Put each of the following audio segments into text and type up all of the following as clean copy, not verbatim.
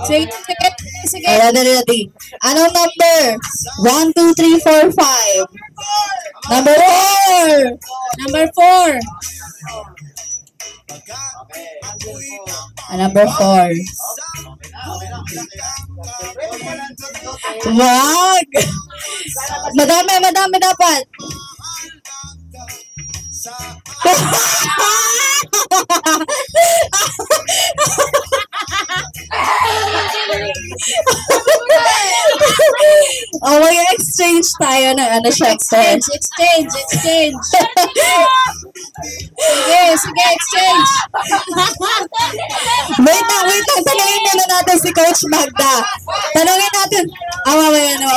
Sige, sige, sige. Ready. Anong number? 1, 2, 3, 4, 5. Number 4. Number 4. Number 4. Wag! Madami dapat. Oh, mag-exchange tayo ng ano siya. Exchange. Sige, exchange. Wait lang. Tanungin muna natin si Coach Magda. Tanungin natin. Mamaya no.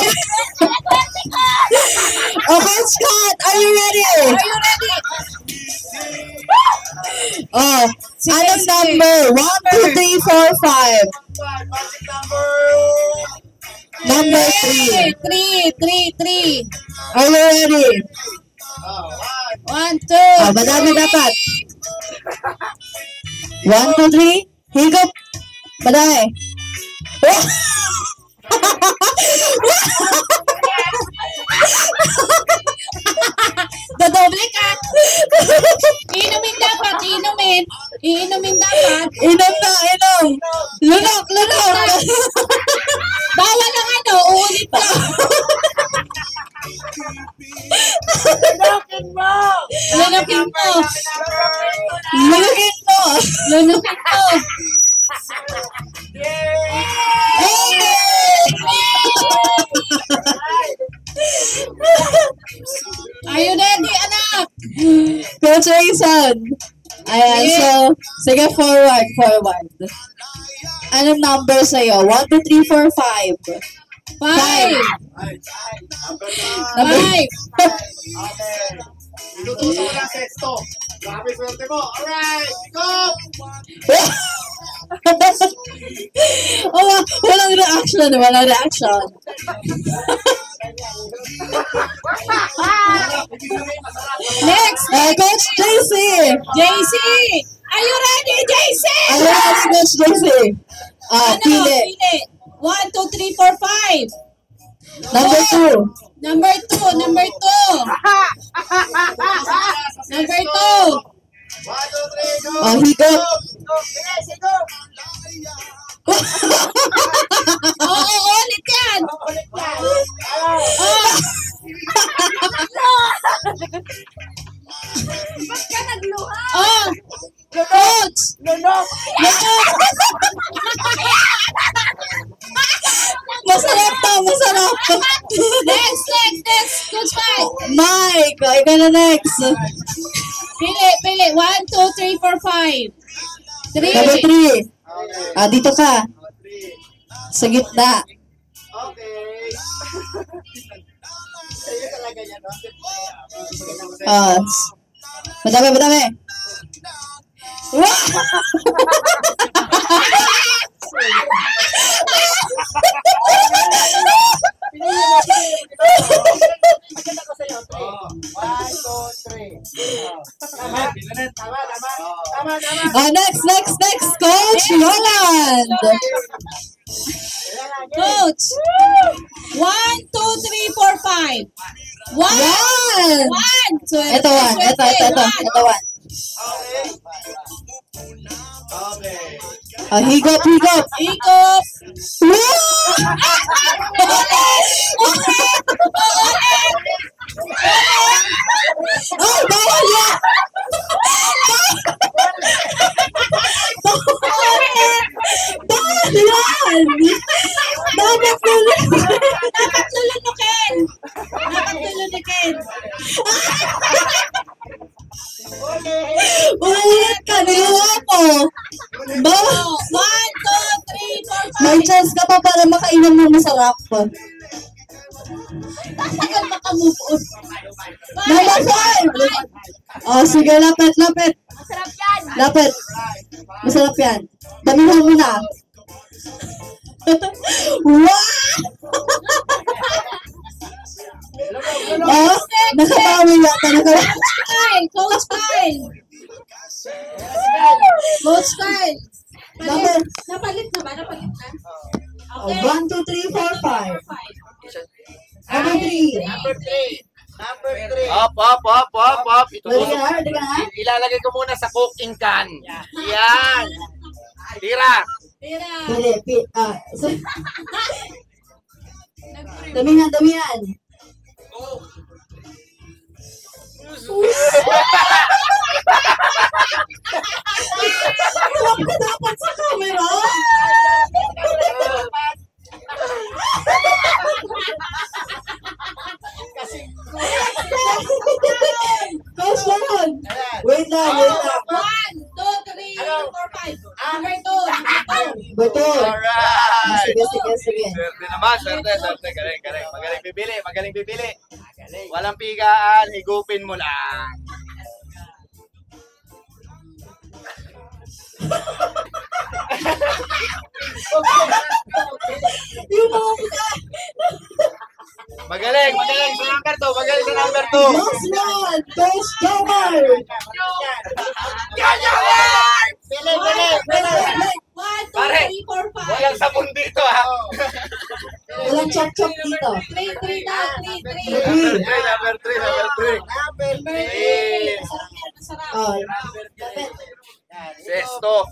Oh, Coach Kat, are you ready? Oh, anong number? 1, 2, 3, 4, 5. Number 3. 3. Are you ready? 1, 2. Madami dapat. 1, 2, 3. Higop. Madami. Dodoble ka. Iinumin dapat. Iinumin dapat. Inom. Lunok. Bawal ang ano, uulit lang. Lunukin mo. Are you ready, anak? Coach Rayson. Ayan, so, sige, forward. Anong number sa'yo? 1, 2, 3, 4, 5. 5. Number 5. Ilutusan mo na sexto. Grabe swerte mo. Alright, go! Oh, walang reaction. Next. Coach JC. JC. Are you ready, JC? Ano ready, Coach JC? Pili. 1, 2, 3, 4, 5. Number 2. Number 2. Number 2. 1, 2, 3, go! Higop. Oo, ulit yan. Ba't ka nagluha? Coach. Lunok. Masarap. Next. Coach Mike. Mike, ikaw na next. Pili. 1, 2, 3, 4, 5. Number 3. Dito ka. Sa gitna. Okay. Sa'yo talaga yan, no? Madami. Wow! Next, Coach Roland. Coach. 1, 2, 3, 4, 5. 1. Ito, 1. Okay. Higop. Ikop. Oh, bawal yan! Bawal yan! Dapat lulunukin. ulit ka, niluwa mo. Bawal. 1, 2, 3, 4, 5. May chance ka pa para makainom ng masarap. Tagal makamove on. Number 5! Sige, lapit. Masarap yan. Lapit. Masarap yan. Damihan mo na. Wow! Nakabawi yata. Coach Kyle. Napalit na ba? Oh, 1, 2, 3, 4, 5. Number 3. Number 3. Up. Ready ka na? Ready ka na? Ilalagay ko muna sa cooking can. Yan. Tira. Pili. Damihan. Alam ka dapat sa camera. Kasi, Coach Laron. Wait lang. 1, 2, 3, 4, 5. Number 2. Betul. Alright. Sige. Swerte naman, swerte. Galing. Magaling bibili. Walang pigaan, higupin mo lang. Yung mga mukha. Magaling sa number 2. Last one. Coach Jomar. Pili. 1, 2, Pare, 3, 4, 5. Walang sabon dito ha. Walang chop-chop dito. 3 na, 3. Number 3. Number 3. Masarap. Oh, Sesto.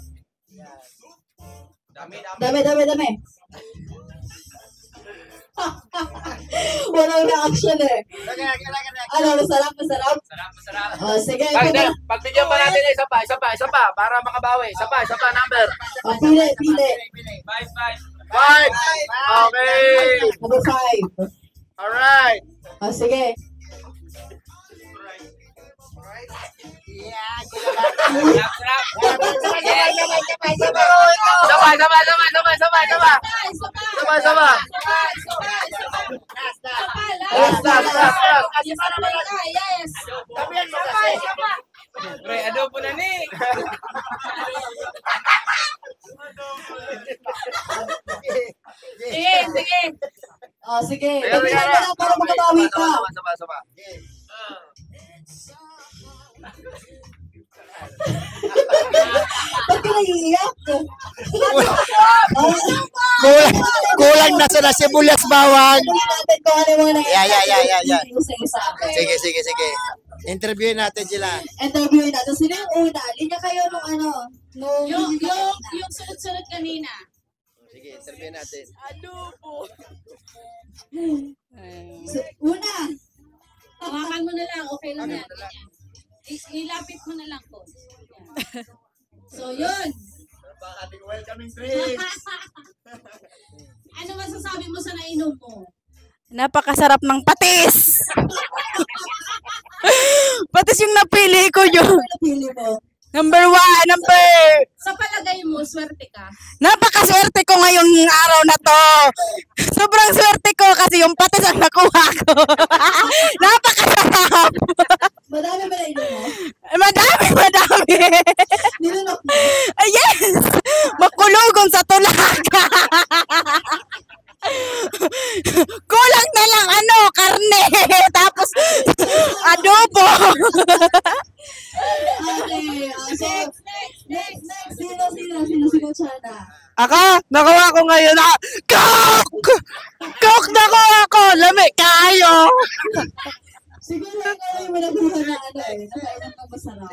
dami. Walang reaction eh. Ano, masarap? Masarap. Oh, sige. Pagbigyan pa natin isa pa para makabawi. Isa pa number. Oh, pili. 5. Okay. Number 5. Alright. Oh, sige. Sama. Yes. Sabihan mo kasi. Pre, adobo na ni. Sige. Oh, sige. Damihan mo lang para makabawi ka. Sama. Ba't ka naiiyak? Kulang na sa sibuyas bawang. Tingnan natin kung ano mga Yeah. Isa-isa. Sige. Interviewin natin sila. Interviewin natin. Sino yung una? Linya kayo nung ano? Yung sunod-sunod kanina. Sige, interviewin natin. Una. Hawakan mo na lang. Okay lang yan. Ilapit mo na lang po. So, yun. Ating welcoming drinks. Ano masasabi mo sa nainom mo? Napakasarap ng patis! Patis yung napili ko yun. Napili mo. Number 1, Sa palagay mo, swerte ka? Napakaswerte ko ngayong araw na to. Sobrang swerte ko kasi yung patis ang nakuha ko. Napakasarap! Madami ba nainom mo? Madami! Nilunok mo? Ay, yes! Makulugon sa tulak! Kulang na lang karne! Tapos adobo! Okay. So, next. Sino, Chana? Nakuha ko ngayon na Coke nakuha ko! Lami kayo! Siguro ikaw yung nakuha na nakainom ng masarap.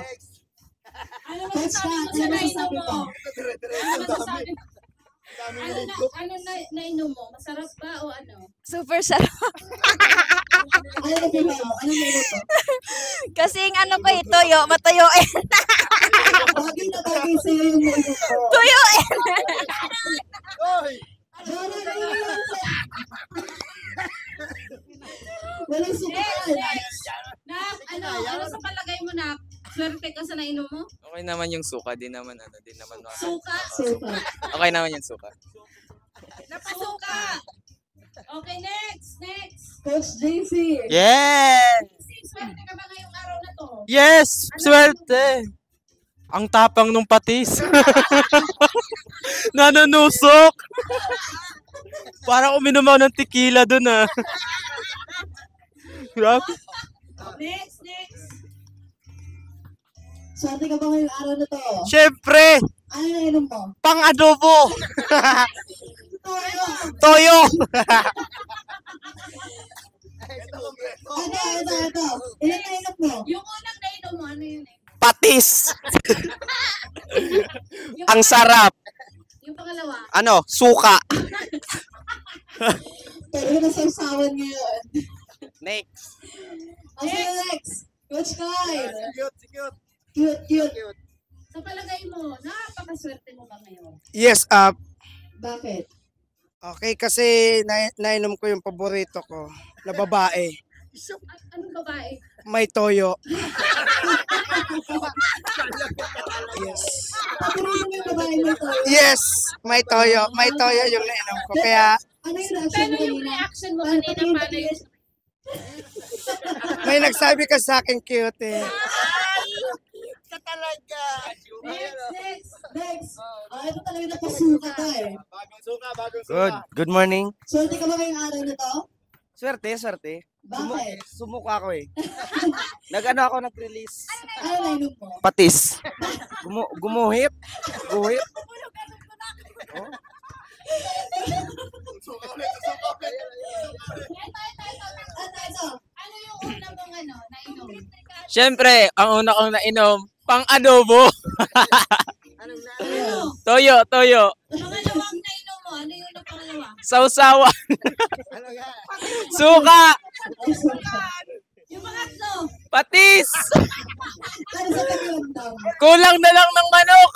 Ano masasabi mo sa nainom mo? Ano masasabi mo? Nainom mo? Masarap ba o ano? Super sarap. Ano nakuha mo? Ano nainom mo? Kasing tuyo, matuyoin. Bagay na bagay sa'yo yung nainom ko. Tuyuin! Walang sukaan. Ano sa palagay mo na swerte ka sa nainom mo? Okay naman yung suka, di naman Suka? Okay naman yung suka. Napasuka! Okay, next! Coach JC. Yes! Swerte ka ba ngayong araw na to? Yes! Swerte! Ang tapang nung patis. Nanunusok! Parang uminom ako ng tequila dun Grabe. Next! Swerte ka ba ngayong araw na to? Siyempre! Ano yung nainom mo? Pang-adobo. Toyo. Toyo. Ito. Ilan nainom mo? Yung unang nainom mo, ano yun eh? Patis. Yung, Ang sarap. yung pangalawa. Ano? Suka. Pero na sausawan ngayon. Next. Okay, next. Coach Kyle. Cute. Cute. Sa palagay mo, napakaswerte mo ba ngayon? Yes, Bakit? okay kasi nainom ko yung paborito ko na babae. Anong babae? May toyo. Yes. Paborito mo yung babae mo to. Yes, may toyo. May toyo yung nainom ko. Kaya Ano yung reaction Pero mo yung kanina? reaction mo kanina, paano yun? may nagsabi ka sa akin cute eh. Next. Ito talaga napasuka ka eh. Bagong suka. Good morning. Swerte ka ba ngayong araw na to? Swerte. Bakit? Sumuka ako eh. Nag-ano ako, nag-release. Ano nainom mo? Patis. Gumuhit. Guhit. Ito. Ano yung una mong nainom? Siyempre, ang una kong nainom, pang-adobo. Ano? Toyo. Pangalawang nainom mo, ano yung pangalawa? Sausawan. Suka. Yung pangatlo, Patis. Ano sa pakiramdam? Kulang na lang ng manok.